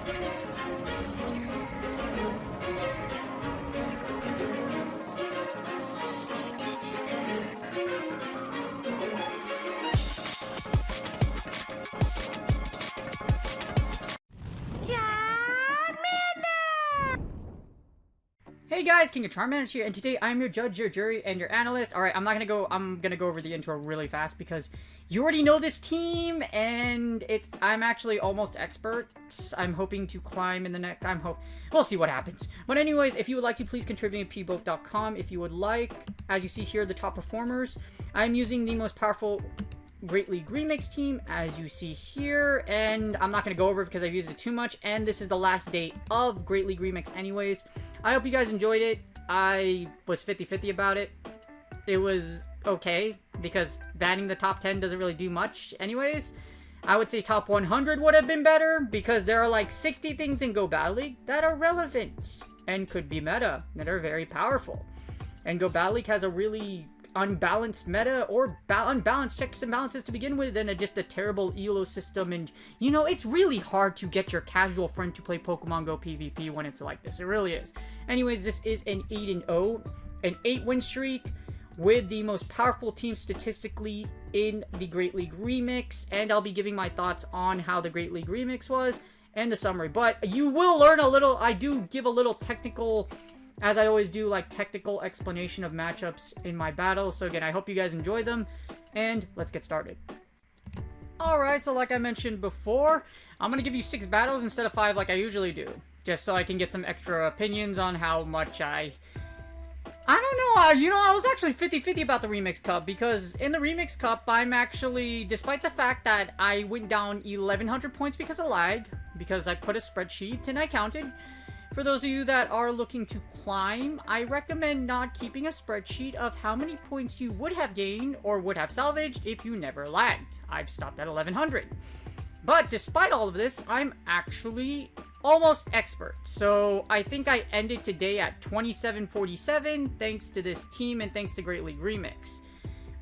Hey guys, King of Charmanders here, and today I'm your judge, your jury, and your analyst. Alright, I'm gonna go over the intro really fast because you already know this team, and I'm actually almost expert. I'm hoping to climb in the next, we'll see what happens. But anyways, if you would like to, please contribute to pvpoke.com if you would like. As you see here, the top performers. I'm using the most powerful Great League Remix team, as you see here, and I'm not going to go over it because I've used it too much, and this is the last day of Great League Remix anyways. I hope you guys enjoyed it. I was 50-50 about it. It was okay, because banning the top 10 doesn't really do much anyways. I would say top 100 would have been better, because there are like 60 things in Go Battle League that are relevant, and could be meta, that are very powerful. And Go Battle League has a really unbalanced meta, or unbalanced checks and balances to begin with, and just a terrible elo system, and you know, it's really hard to get your casual friend to play Pokemon Go PvP when it's like this. It really is. Anyways, this is an 8-0, an 8-win streak with the most powerful team statistically in the Great League Remix, and I'll be giving my thoughts on how the Great League Remix was and the summary. But you will learn a little. I do give a little technical, as I always do, like technical explanation of matchups in my battles. So again, I hope you guys enjoy them, and let's get started. Alright, so like I mentioned before, I'm going to give you 6 battles instead of 5 like I usually do, just so I can get some extra opinions on how much I don't know, you know, I was actually 50-50 about the Remix Cup, because in the Remix Cup, I'm actually, despite the fact that I went down 1,100 points because of lag, because I put a spreadsheet and I counted. For those of you that are looking to climb, I recommend not keeping a spreadsheet of how many points you would have gained or would have salvaged if you never lagged. I've stopped at 1,100. But despite all of this, I'm actually almost expert. So I think I ended today at 2747 thanks to this team and thanks to Great League Remix.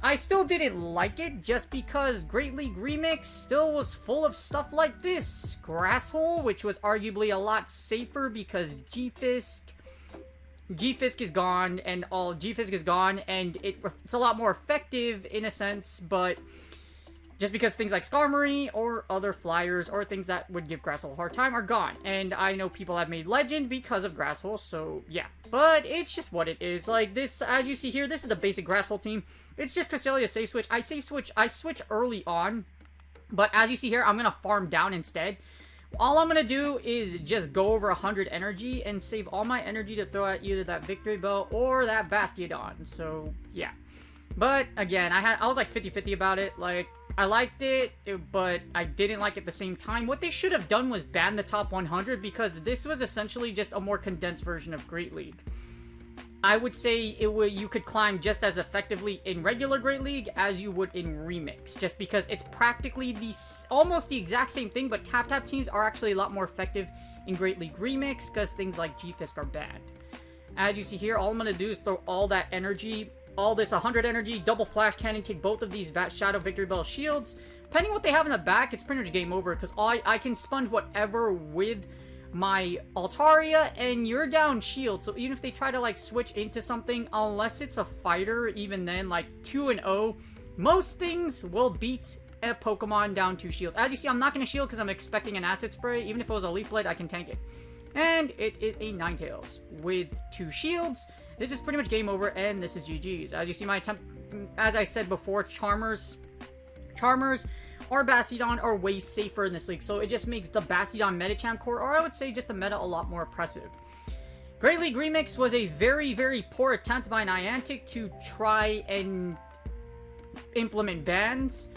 I still didn't like it just because Great League Remix still was full of stuff like this. Grasshole, which was arguably a lot safer because G-Fisk is gone, and it's a lot more effective in a sense, but just because things like Skarmory or other flyers or things that would give Grasshole a hard time are gone. And I know people have made Legend because of Grasshole, so yeah. But it's just what it is. Like this, as you see here, this is the basic Grasshole team. It's just Cresselia safe switch. I switch early on, but as you see here, I'm going to farm down instead. All I'm going to do is just go over 100 energy and save all my energy to throw at either that Victory Bell or that Bastiodon. So yeah. But again, I was like 50-50 about it. Like, I liked it, but I didn't like it at the same time. What they should have done was ban the top 100, because this was essentially just a more condensed version of Great League. I would say you could climb just as effectively in regular Great League as you would in Remix, just because it's practically almost the exact same thing, but tap teams are actually a lot more effective in Great League Remix because things like G-Fisk are banned. As you see here, all I'm going to do is throw all that energy, all this 100 energy, double flash cannon, take both of these Shadow Victory Bell shields. Depending what they have in the back, it's pretty much game over, because I can sponge whatever with my Altaria, and you're down shield. So even if they try to like switch into something, unless it's a fighter, even then, like 2-0, most things will beat a Pokemon down 2 shields. As you see, I'm not going to shield because I'm expecting an Acid Spray. Even if it was a Leaf Blade, I can tank it. And it is a Ninetales with 2 shields. This is pretty much game over, and this is GG's. As you see, my attempt, as I said before, Charmers or Bastiodon are way safer in this league, so it just makes the Bastiodon Metachamp core, or I would say just the meta, a lot more oppressive. Great League Remix was a very, very poor attempt by Niantic to try and implement bans.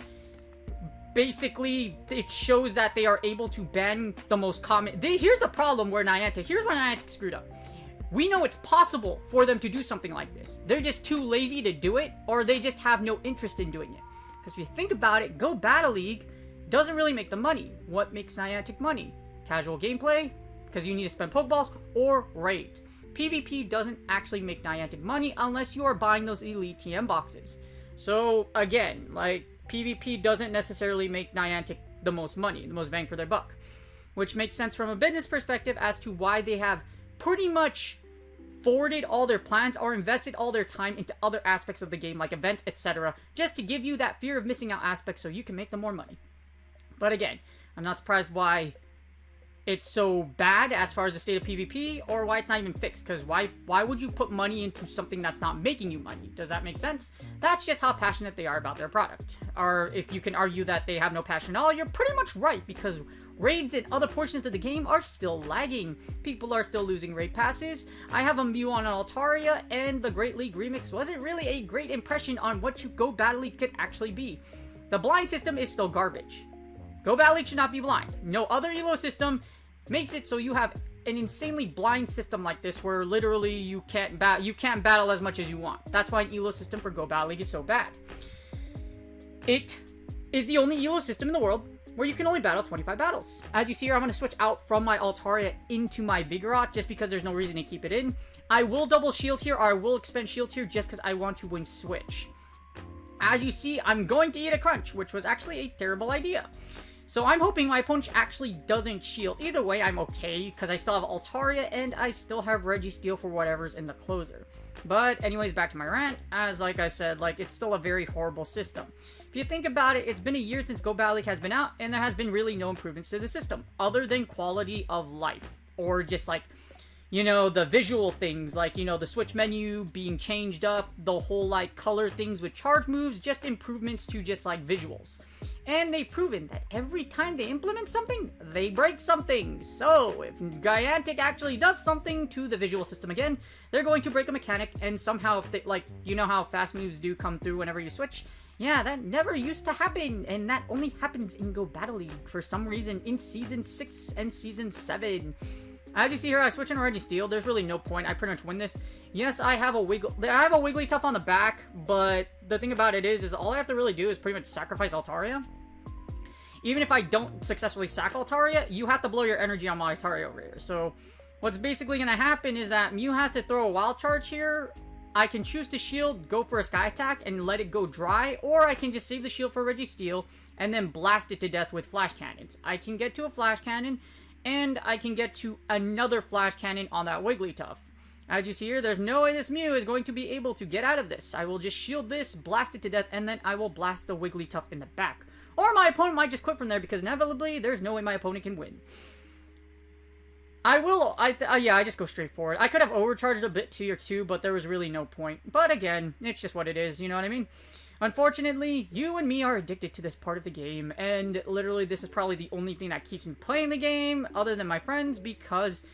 Basically, it shows that they are able to ban the most common. Here's the problem where here's where Niantic screwed up. We know it's possible for them to do something like this. They're just too lazy to do it, or they just have no interest in doing it. Because if you think about it, Go Battle League doesn't really make the money. What makes Niantic money? Casual gameplay, because you need to spend Pokeballs, or raid. PvP doesn't actually make Niantic money unless you are buying those Elite TM boxes. So, again, like, PvP doesn't necessarily make Niantic the most money, the most bang for their buck. which makes sense from a business perspective as to why they have pretty much forwarded all their plans or invested all their time into other aspects of the game, like events, etc., just to give you that fear of missing out aspect so you can make them more money. But again, I'm not surprised why it's so bad as far as the state of PvP, or why it's not even fixed, because why would you put money into something that's not making you money? Does that make sense? That's just how passionate they are about their product. Or if you can argue that they have no passion at all, you're pretty much right, because raids and other portions of the game are still lagging. People are still losing raid passes. I have a Mew on an Altaria, and the Great League Remix wasn't really a great impression on what Go Battle League could actually be. The blind system is still garbage. Go Battle League should not be blind. No other elo system makes it so you have an insanely blind system like this, where literally you can't battle as much as you want. That's why an elo system for Go Battle League is so bad. It is the only elo system in the world where you can only battle 25 battles. As you see here, I'm going to switch out from my Altaria into my Vigoroth, just because there's no reason to keep it in. I will double shield here, or I will expend shields here, just because I want to win switch. As you see, I'm going to eat a crunch, which was actually a terrible idea. So I'm hoping my opponent actually doesn't shield. Either way, I'm okay, because I still have Altaria, and I still have Registeel for whatever's in the closer. But anyways, back to my rant. As like I said, it's still a very horrible system. If you think about it, it's been a year since Go Battle League has been out, and there has been really no improvements to the system, other than quality of life, or just the visual things, the switch menu being changed up, the whole, color things with charge moves, just improvements to just, visuals. And they've proven that every time they implement something, they break something. So, if Niantic actually does something to the visual system again, they're going to break a mechanic, and somehow, if they, how fast moves do come through whenever you switch? Yeah, that never used to happen, and that only happens in Go Battle League for some reason in Season 6 and Season 7. As you see here, I switch in Registeel. There's really no point. I pretty much win this. Yes, I have a Wigglytuff on the back, but the thing about it is all I have to really do is pretty much sacrifice Altaria. Even if I don't successfully sack Altaria, you have to blow your energy on my Altaria over here. So, what's basically going to happen is that Mew has to throw a Wild Charge here. I can choose to shield, go for a Sky Attack, and let it go dry, or I can just save the shield for Registeel, and then blast it to death with Flash Cannons. I can get to a Flash Cannon, and I can get to another Flash Cannon on that Wigglytuff. As you see here, there's no way this Mew is going to be able to get out of this. I will just shield this, blast it to death, and then I will blast the Wigglytuff in the back. Or my opponent might just quit from there, because inevitably, there's no way my opponent can win. I just go straight for it. I could have overcharged a bit tier 2, but there was really no point. But again, it's just what it is, you know what I mean? Unfortunately, you and me are addicted to this part of the game, and literally this is probably the only thing that keeps me playing the game, other than my friends, because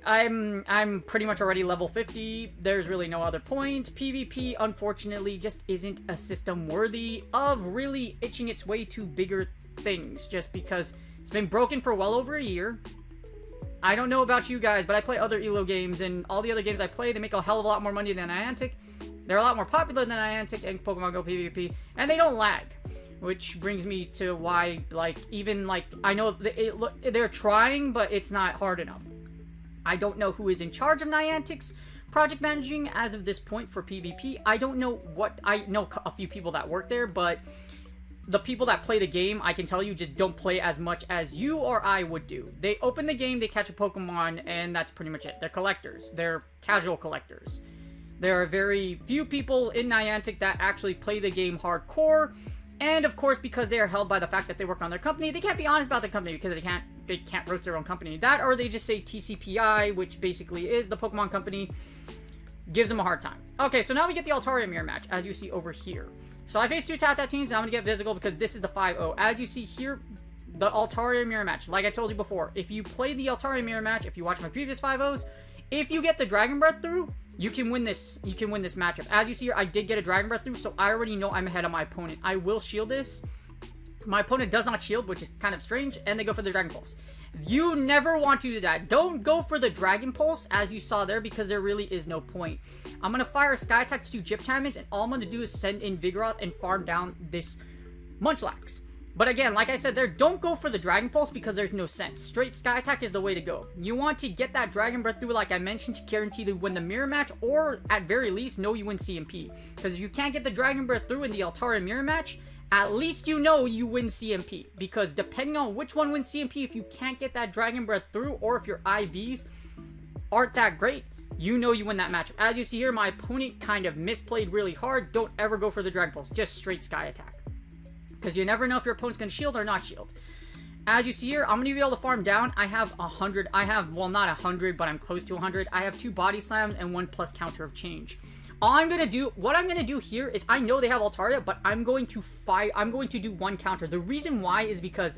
I'm pretty much already level 50. There's really no other point. PvP, unfortunately, just isn't a system worthy of really itching its way to bigger things, just because it's been broken for well over a year. I don't know about you guys, but I play other ELO games, and all the other games I play, they make a hell of a lot more money than Niantic. They're a lot more popular than Niantic and Pokemon Go PvP, and they don't lag. Which brings me to why, I know they're trying, but it's not hard enough. I don't know who is in charge of Niantic's project managing as of this point for PvP. I don't know I know a few people that work there, but the people that play the game, I can tell you, just don't play as much as you or I would do. They open the game, they catch a Pokemon, and that's pretty much it. They're collectors. They're casual collectors. There are very few people in Niantic that actually play the game hardcore, and of course, because they are held by the fact that they work on their company, they can't be honest about the company because they can't roast their own company. That, or they just say TCPI, which basically is the Pokemon company, gives them a hard time. Okay, so now we get the Altaria mirror match, as you see over here. So I face two Tata teams, and I'm going to get physical because this is the 5-0. As you see here, the Altaria mirror match. Like I told you before, if you play the Altaria mirror match, if you watch my previous 5-0s, if you get the Dragon Breath through, you can win this matchup. As you see here, I did get a Dragon Breath through, so I already know I'm ahead of my opponent. I will shield this. My opponent does not shield, which is kind of strange, and they go for the Dragon Pulse. You never want to do that. Don't go for the Dragon Pulse, as you saw there, because there really is no point. I'm going to fire a Sky Attack to do Gyp Diamonds, and all I'm going to do is send in Vigoroth and farm down this Munchlax. But again, like I said there, don't go for the Dragon Pulse because there's no sense. Straight Sky Attack is the way to go. You want to get that Dragon Breath through, like I mentioned, to guarantee to win the mirror match, or at very least, know you win CMP. Because if you can't get the Dragon Breath through in the Altaria mirror match, at least you know you win CMP. Because depending on which one wins CMP, if you can't get that Dragon Breath through, or if your IVs aren't that great, you know you win that matchup. As you see here, my opponent kind of misplayed really hard. Don't ever go for the Dragon Pulse. Just straight Sky Attack. Because you never know if your opponent's going to shield or not shield. As you see here, I'm going to be able to farm down. I have 100. I have, well, not 100, but I'm close to 100. I have 2 body slams and 1 plus counter of change. All I'm going to do, what I'm going to do here is, I know they have Altaria, but I'm going to fight. I'm going to do 1 counter. The reason why is because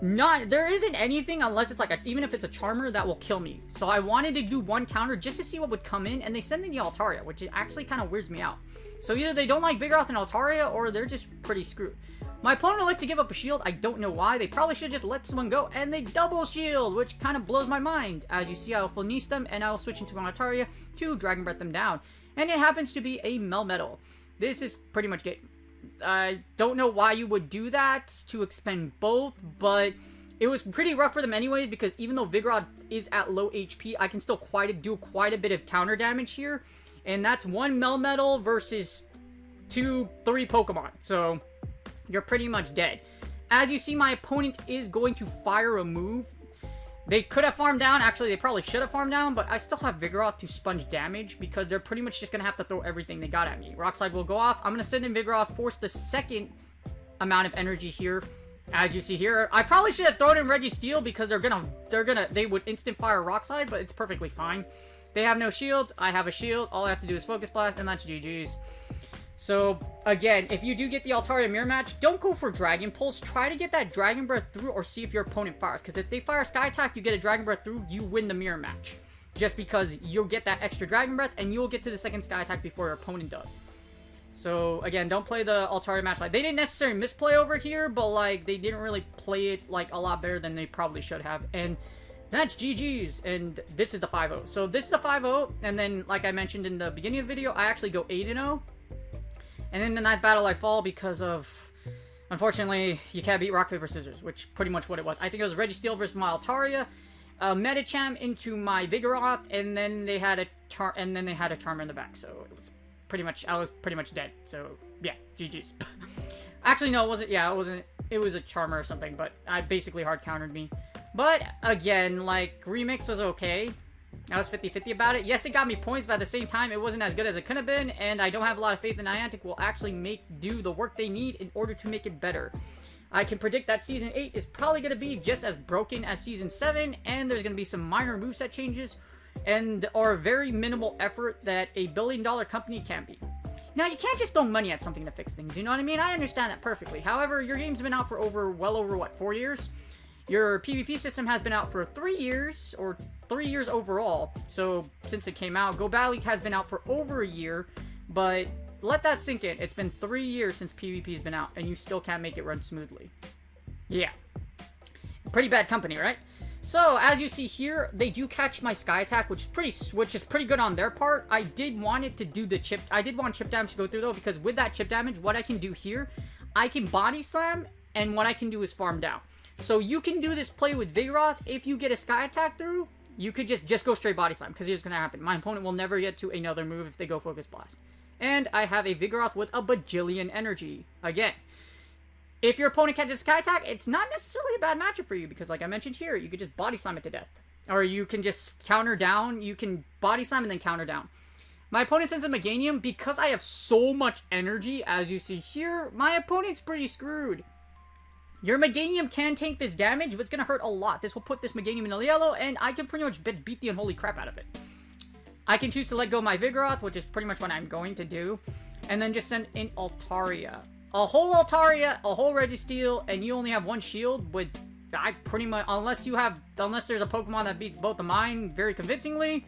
there isn't anything, unless it's like even if it's a Charmer, that will kill me. So I wanted to do 1 counter just to see what would come in, and they send in the Altaria, which actually kind of weirds me out. So either they don't like Vigoroth and Altaria, or they're just pretty screwed. My opponent likes to give up a shield. I don't know why. They probably should just let this one go, and they double shield, which kind of blows my mind. As you see, I will full niece them, and I will switch into my Altaria to Dragon Breath them down. And it happens to be a Melmetal. This is pretty much game. I don't know why you would do that to expend both, but it was pretty rough for them anyways, because even though Vigoroth is at low HP, I can still do quite a bit of counter damage here. And that's 1 Melmetal versus 3 Pokemon. So you're pretty much dead. As you see, my opponent is going to fire a move. They could have farmed down. Actually, they probably should have farmed down, but I still have Vigoroth to sponge damage because they're pretty much just going to have to throw everything they got at me. Rock Slide will go off. I'm going to send in Vigoroth, force the second amount of energy here. As you see here, I probably should have thrown in Registeel because they would instant fire Rock Slide, but it's perfectly fine. They have no shields. I have a shield. All I have to do is Focus Blast, and that's GG's. So, again, if you do get the Altaria Mirror Match, don't go for Dragon Pulse. Try to get that Dragon Breath through, or see if your opponent fires. Because if they fire Sky Attack, you get a Dragon Breath through, you win the Mirror Match. Just because you'll get that extra Dragon Breath, and you'll get to the second Sky Attack before your opponent does. So, again, don't play the Altaria match. Like, they didn't necessarily misplay over here, but, like, they didn't really play it, like, a lot better than they probably should have. And that's GG's, and this is the 5-0. So, this is the 5-0, and then, like I mentioned in the beginning of the video, I actually go 8-0. And then in that battle, I fall because of, unfortunately, you can't beat Rock, Paper, Scissors, which pretty much what it was. I think it was Registeel versus my Altaria, Medicham into my Vigoroth, and then they had a Charmer in the back. So it was pretty much, I was pretty much dead. So yeah, GG's. Actually, no, it wasn't. Yeah, it wasn't. It was a Charmer or something, but I basically hard countered me. But again, like, Remix was okay. I was 50-50 about it. Yes, it got me points, but at the same time, it wasn't as good as it could have been, and I don't have a lot of faith in Niantic will actually do the work they need in order to make it better. I can predict that Season 8 is probably going to be just as broken as Season 7, and there's going to be some minor moveset changes, or very minimal effort that a billion-dollar company can be. Now, you can't just throw money at something to fix things, you know what I mean? I understand that perfectly. However, your game's been out for well over, what, 4 years? Your PvP system has been out for 3 years, or 3 years overall. So, since it came out, Go Battle League has been out for over a year, but let that sink in. It's been 3 years since PvP's been out, and you still can't make it run smoothly. Yeah. Pretty bad company, right? So, as you see here, they do catch my Sky Attack, which is pretty good on their part. I did want it to do the chip. I did want chip damage to go through, though, because with that chip damage, what I can do here, I can Body Slam, and what I can do is farm down. So you can do this play with Vigoroth. If you get a Sky Attack through, you could just go straight Body Slam, because here's going to happen. My opponent will never get to another move if they go Focus Blast. And I have a Vigoroth with a bajillion energy. Again, if your opponent catches Sky Attack, it's not necessarily a bad matchup for you, because like I mentioned here, you could just Body Slam it to death. Or you can just counter down. You can Body Slam and then counter down. My opponent sends a Meganium. Because I have so much energy, as you see here, my opponent's pretty screwed. Your Meganium can tank this damage, but it's going to hurt a lot. This will put this Meganium in the yellow, and I can pretty much beat the unholy crap out of it. I can choose to let go of my Vigoroth, which is pretty much what I'm going to do, and then just send in Altaria. A whole Altaria, a whole Registeel, and you only have 1 shield, with, I pretty much, unless there's a Pokemon that beats both of mine very convincingly,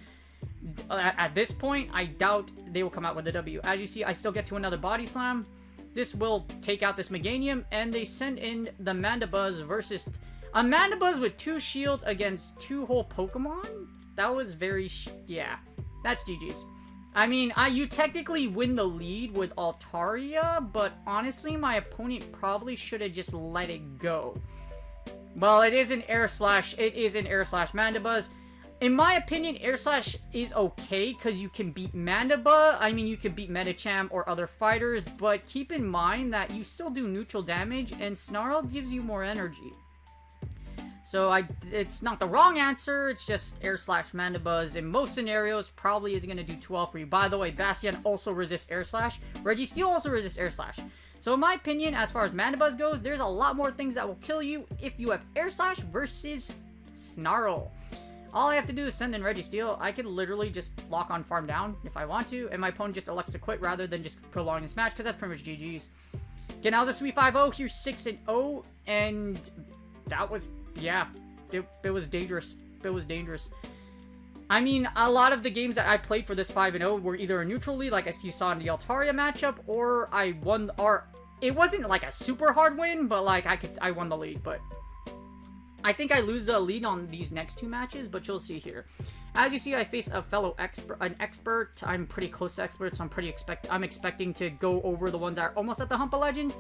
at this point, I doubt they will come out with a W. As you see, I still get to another Body Slam. This will take out this Meganium, and they send in the Mandibuzz versus a Mandibuzz with 2 shields against 2 whole Pokemon? That was very, yeah, that's GG's. I mean, you technically win the lead with Altaria, but honestly, my opponent probably should have just let it go. Well, it is an Air Slash Mandibuzz. In my opinion, Air Slash is okay because you can beat Mandiba. I mean, you can beat Medicham or other fighters, but keep in mind that you still do neutral damage, and Snarl gives you more energy. So it's not the wrong answer, it's just Air Slash Mandibuzz in most scenarios probably is going to do 12 for you. By the way, Bastion also resists Air Slash. Registeel also resists Air Slash. So in my opinion, as far as Mandibuzz goes, there's a lot more things that will kill you if you have Air Slash versus Snarl. All I have to do is send in Registeel. I could literally just lock on Farm Down if I want to, and my opponent just elects to quit rather than just prolong this match, because that's pretty much GG's. Okay, now it's a sweet 5-0. Here's 6-0, and that was... yeah, it was dangerous. It was dangerous. I mean, a lot of the games that I played for this 5-0 were either a neutral lead, like as you saw in the Altaria matchup, or I won, or it wasn't like a super hard win, but like I won the lead. But I think I lose the lead on these next two matches, but you'll see here. As you see, I face a fellow expert. I'm pretty close to expert, so I'm expecting to go over the ones that are almost at the hump of legend.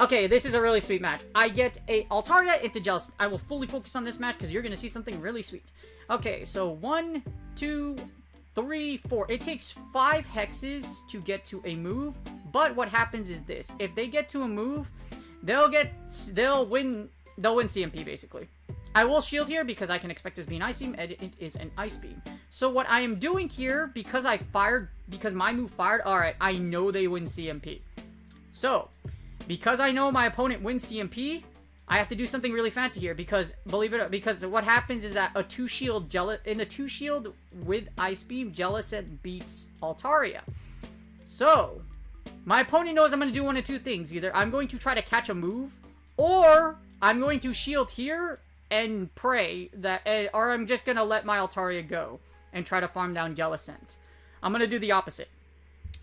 Okay, this is a really sweet match. I get a Altaria into Jellicent. I will fully focus on this match because you're going to see something really sweet. Okay, so 1, 2, 3, 4. It takes 5 hexes to get to a move, but what happens is this. If they get to a move, they'll win CMP basically. I will shield here because I can expect this being Ice Beam, and it is an Ice Beam. So what I am doing here, because my move fired, alright, I know they win CMP. So, because I know my opponent wins CMP, I have to do something really fancy here, because, believe it or not, because what happens is that in the 2-shield with Ice Beam, Jellicent beats Altaria. So, my opponent knows I'm going to do one of two things. Either I'm going to try to catch a move, or I'm going to shield here and pray that, or I'm just going to let my Altaria go and try to farm down Jellicent. I'm going to do the opposite.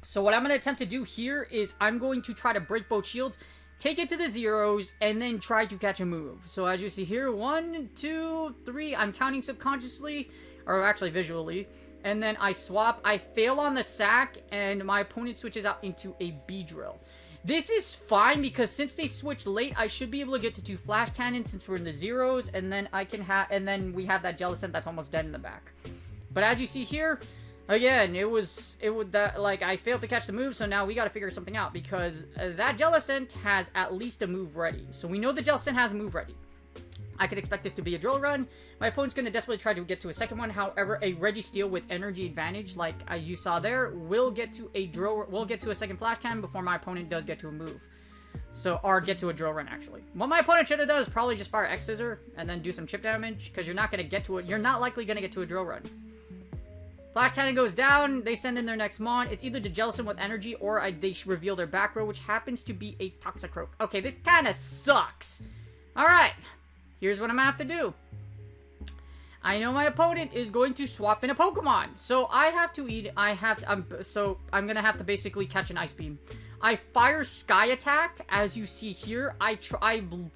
So what I'm going to attempt to do here is I'm going to try to break both shields, take it to the zeros, and then try to catch a move. So as you see here, 1, 2, 3, I'm counting subconsciously, or actually visually, and then I swap, I fail on the sack, and my opponent switches out into a B-drill. This is fine because since they switch late, I should be able to get to 2 flash cannons since we're in the zeros, and then we have that Jellicent that's almost dead in the back. But as you see here, again, I failed to catch the move, so now we got to figure something out because that Jellicent has at least a move ready. So we know the Jellicent has a move ready. I could expect this to be a drill run. My opponent's going to desperately try to get to a second one. However, a Registeel with energy advantage, like you saw there, will get to a second flash cannon before my opponent does get to a move. So, or get to a drill run, actually. What my opponent should have done is probably just fire X Scissor and then do some chip damage, because you're not going to get to it. You're not likely going to get to a drill run. Flash cannon goes down. They send in their next mon. It's either the Jellicent with energy or they reveal their back row, which happens to be a Toxicroak. Okay, this kind of sucks. Alright. Here's what I'm going to have to do. I know my opponent is going to swap in a Pokemon. So I have to I'm going to have to basically catch an Ice Beam. I fire Sky Attack, as you see here. I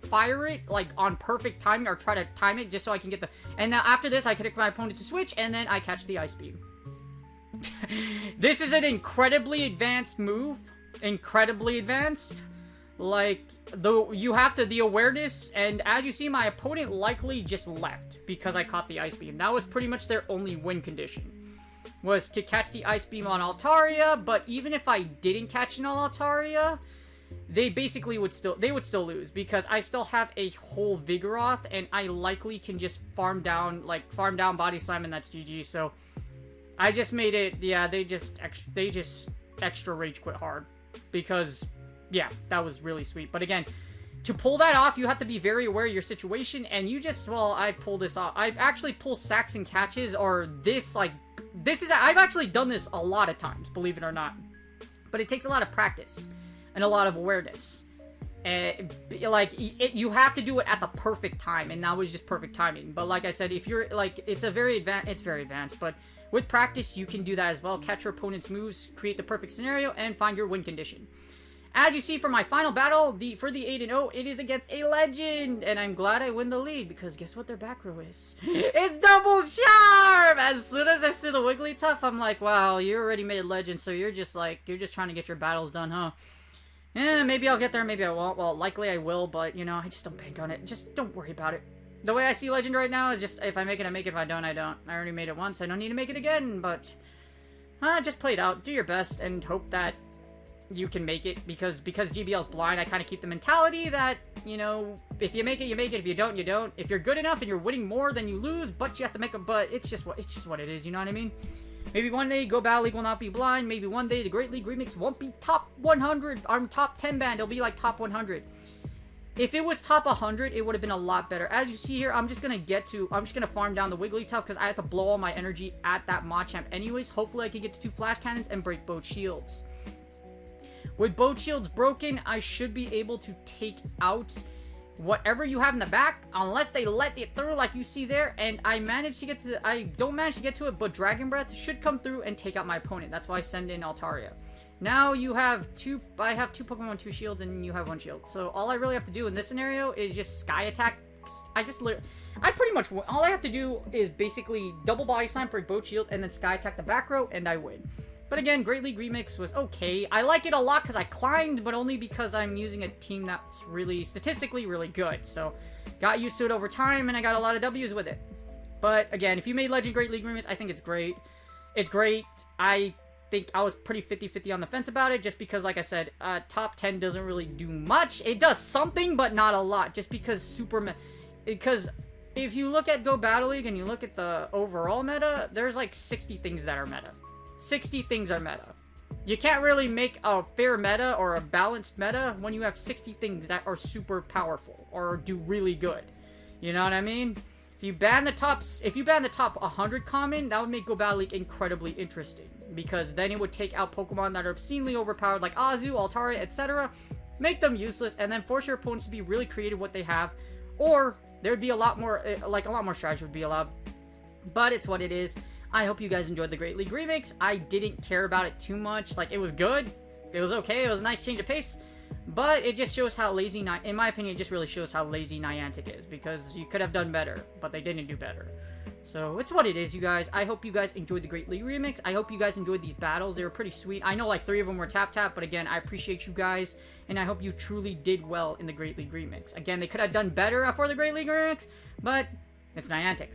fire it, like, on perfect timing, or try to time it just so I can get the... And now, after this, I connect my opponent to switch, and then I catch the Ice Beam. This is an incredibly advanced move. Incredibly advanced. Like, you have the awareness, and as you see, my opponent likely just left because I caught the Ice Beam. That was pretty much their only win condition, was to catch the Ice Beam on Altaria. But even if I didn't catch it on Altaria, they basically would still lose, because I still have a whole Vigoroth, and I likely can just farm down Body Slam, and that's GG. So I just made it. Yeah, they just extra rage quit hard, because yeah, that was really sweet. But again, to pull that off, you have to be very aware of your situation, and I pull this off. I've actually pulled sacks and catches, or I've actually done this a lot of times, believe it or not. But it takes a lot of practice and a lot of awareness. You have to do it at the perfect time, and that was just perfect timing. But like I said, if you're it's very advanced, but with practice, you can do that as well. Catch your opponent's moves, create the perfect scenario, and find your win condition. As you see, for my final battle, for the 8-0, it is against a legend, and I'm glad I win the lead, because guess what their back row is? It's Double Charm! As soon as I see the Wigglytuff, I'm like, wow, you already made legend, so you're just trying to get your battles done, huh? Maybe I'll get there, maybe I won't. Well, likely I will, but, I just don't bank on it. Just don't worry about it. The way I see Legend right now is just, if I make it, I make it. If I don't, I don't. I already made it once. I don't need to make it again, but... just play it out. Do your best and hope that you can make it. Because GBL's blind, I kind of keep the mentality that, you know, if you make it, you make it. If you don't, you don't. If you're good enough and you're winning more, then you lose, but you have to make a... But it's just what it is, you know what I mean? Maybe one day Go Battle League will not be blind. Maybe one day the Great League Remix won't be top 100. Top 10 band. It'll be like top 100. If it was top 100, it would have been a lot better. As you see here, I'm just going to farm down the Wigglytuff because I have to blow all my energy at that Machamp anyways. Hopefully I can get to 2 Flash Cannons and break both shields. With both shields broken, I should be able to take out whatever you have in the back, unless they let it through like you see there. And I don't manage to get to it, but Dragon Breath should come through and take out my opponent. That's why I send in Altaria. Now you have I have 2 Pokemon, 2 shields, and you have 1 shield. So all I really have to do in this scenario is just Sky Attack. All I have to do is basically double Body Slam, break both shield, and then Sky Attack the back row, and I win. But again, Great League Remix was okay. I like it a lot because I climbed, but only because I'm using a team that's really, statistically, really good. So, got used to it over time, and I got a lot of W's with it. But again, if you made Legend Great League Remix, I think it's great. It's great. I think I was pretty 50-50 on the fence about it, just because, like I said, top 10 doesn't really do much. It does something, but not a lot, just because because if you look at Go Battle League and you look at the overall meta, there's like 60 things that are meta. 60 things are meta. You can't really make a fair meta or a balanced meta when you have 60 things that are super powerful or do really good. You know what I mean? If you ban the top 100 common, that would make Go Battle League incredibly interesting, because then it would take out Pokemon that are obscenely overpowered like Azu, Altaria, etc., make them useless, and then force your opponents to be really creative with what they have, or there'd be a lot more strategy would be allowed. But it's what it is. I hope you guys enjoyed the Great League Remix. I didn't care about it too much. Like, it was good. It was okay. It was a nice change of pace. But it just shows how lazy, in my opinion, it just really shows how lazy Niantic is. Because you could have done better, but they didn't do better. So, it's what it is, you guys. I hope you guys enjoyed the Great League Remix. I hope you guys enjoyed these battles. They were pretty sweet. I know, like, 3 of them were tap-tap, but again, I appreciate you guys. And I hope you truly did well in the Great League Remix. Again, they could have done better for the Great League Remix, but it's Niantic.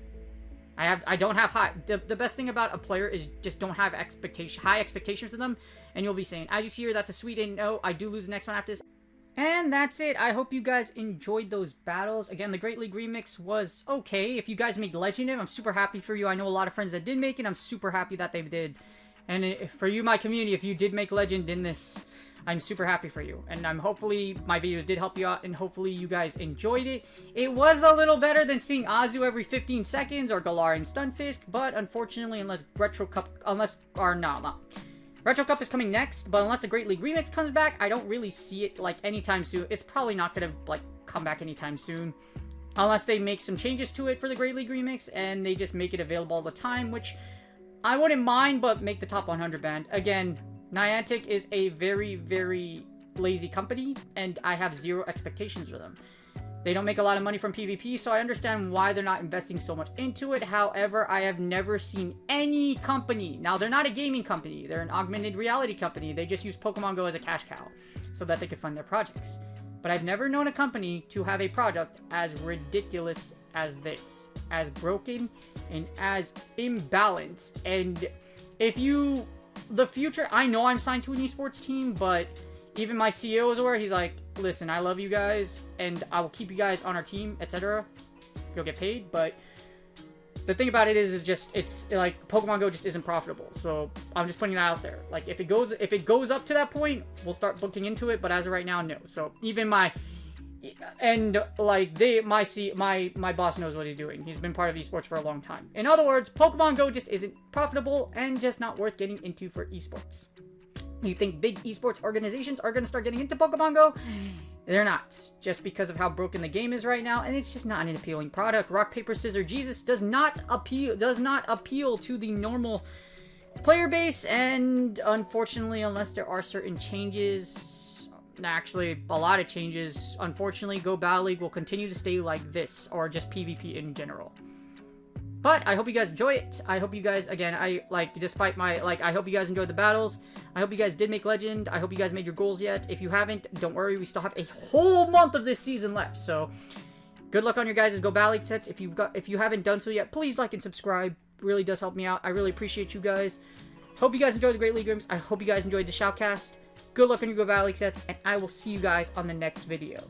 I don't have high... The best thing about a player is just don't have high expectations of them, and you'll be saying, as you see here, that's a sweet and no, I do lose the next one after this. And that's it. I hope you guys enjoyed those battles. Again, the Great League Remix was okay. If you guys made Legend, I'm super happy for you. I know a lot of friends that did make it. I'm super happy that they did. And for you, my community, if you did make Legend in this, I'm super happy for you. And hopefully my videos did help you out, and hopefully you guys enjoyed it. It was a little better than seeing Azu every 15 seconds or Galarian Stunfisk, but unfortunately, unless Retro Cup is coming next, but unless the Great League Remix comes back, I don't really see it like anytime soon. It's probably not gonna like come back anytime soon, unless they make some changes to it for the Great League Remix and they just make it available all the time, which I wouldn't mind, but make the top 100 band. Again, Niantic is a very, very lazy company, and I have zero expectations for them. They don't make a lot of money from PvP, so I understand why they're not investing so much into it. However, I have never seen any company... Now, they're not a gaming company. They're an augmented reality company. They just use Pokemon Go as a cash cow so that they can fund their projects. But I've never known a company to have a product as ridiculous as this. As broken and as imbalanced. And if you... The future... I know I'm signed to an esports team, but... Even my CEO is aware. He's like, listen, I love you guys, and I will keep you guys on our team, etc. You'll get paid, but the thing about it is just, it's like Pokemon Go just isn't profitable. So I'm just putting that out there. Like, if it goes up to that point, we'll start looking into it. But as of right now, no. So even my boss knows what he's doing. He's been part of esports for a long time. In other words, Pokemon Go just isn't profitable and just not worth getting into for esports. You think big esports organizations are going to start getting into Pokemon Go? They're not. Just because of how broken the game is right now, and it's just not an appealing product. Rock, paper, scissors, Jesus does not appeal to the normal player base, and unfortunately, unless there are certain changes, actually a lot of changes, unfortunately, Go Battle League will continue to stay like this, or just PvP in general. But I hope you guys enjoy it. I hope you guys, again, I hope you guys enjoyed the battles. I hope you guys did make Legend. I hope you guys made your goals yet. If you haven't, don't worry. We still have a whole month of this season left. So Good luck on your guys' Go Battle League sets. If you haven't done so yet, please like and subscribe. Really does help me out. I really appreciate you guys. Hope you guys enjoyed the Great League Rooms. I hope you guys enjoyed the Shoutcast. Good luck on your Go Battle League sets, and I will see you guys on the next video.